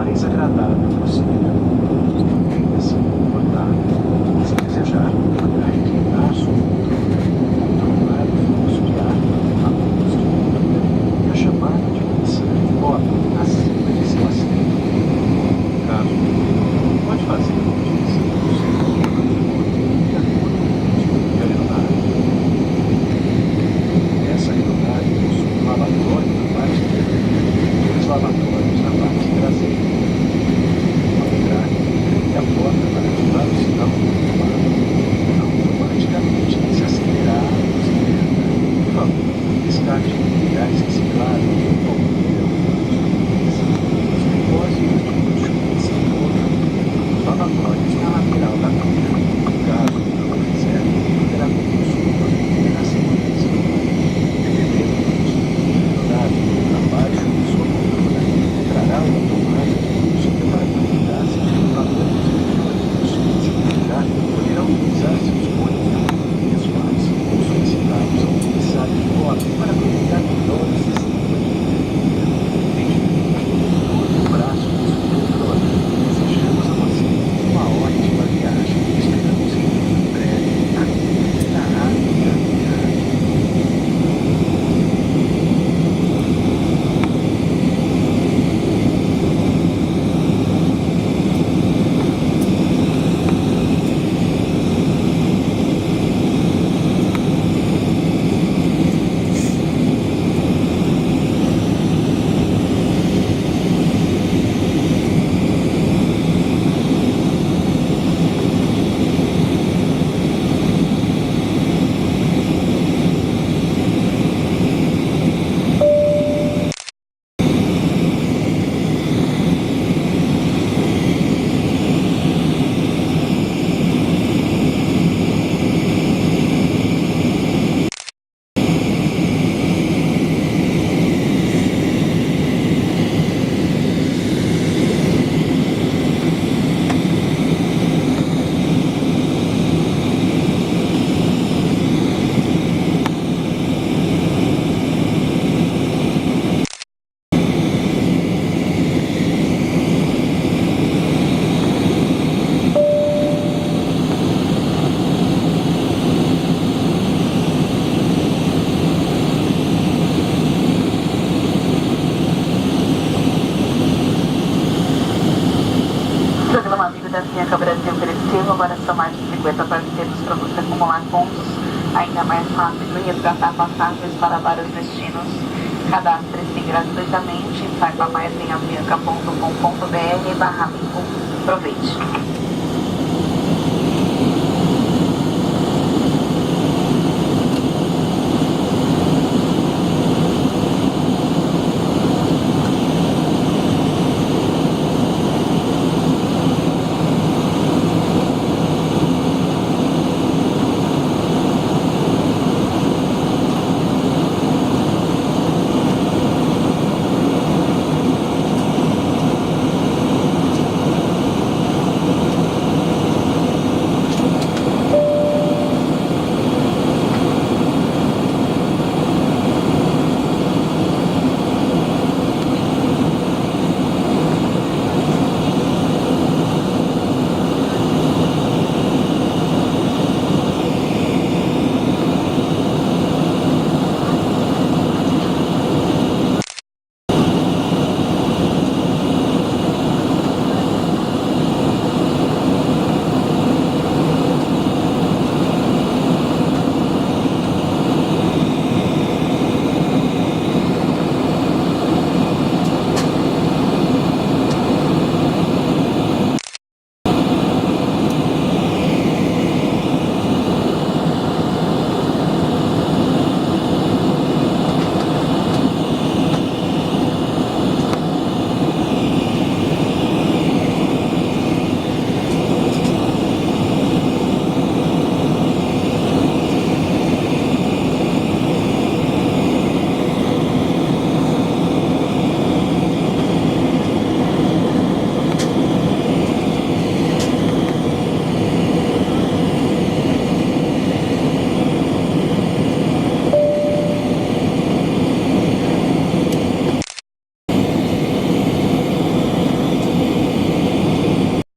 mais agradável possível. Venha-se comportar. Se desejar, carregue o braço, controlar o fluxo de ar, a luz de comida e a chamada de missa de modo acima de seu assento. Caso queira, pode fazer a utilização do seu de acordo com o tipo de aeronave. Essa aeronave possui um lavatório na parte dianteira e dois lavatórios na parte traseira. Ao entrar, clique a porta para ativar o sinal do comando. Automaticamente se acelerar a luz interna. Por favor, descarte materiais recicláveis junto ao banheiro, os depósitos de lixo e cenoura, os lavatórios na lateral da pia. Caso não o fizer, poderá pedir desculpas na segurança. Dependendo do tipo de aeronave, abaixo de sua coluna encontrará uma tomada de música para conectar-se com equipamentos eletrônicos. Se desejar, poderá utilizar seus fones de ouvido pessoais ou solicitá-los ao comissário de bordo para conectar com todo o sistema de entretenimento. Todo o braço do seu controle. Desejamos a você uma ótima viagem. Esperamos em breve aqui na Rádio Gavião. Programa Amigo da Avianca Brasil cresceu, agora são mais de 50 parceiros para você acumular pontos ainda mais rápido e resgatar passagens para vários destinos. Cadastre-se gratuitamente e saiba mais em avianca.com.br/amigo. Aproveite!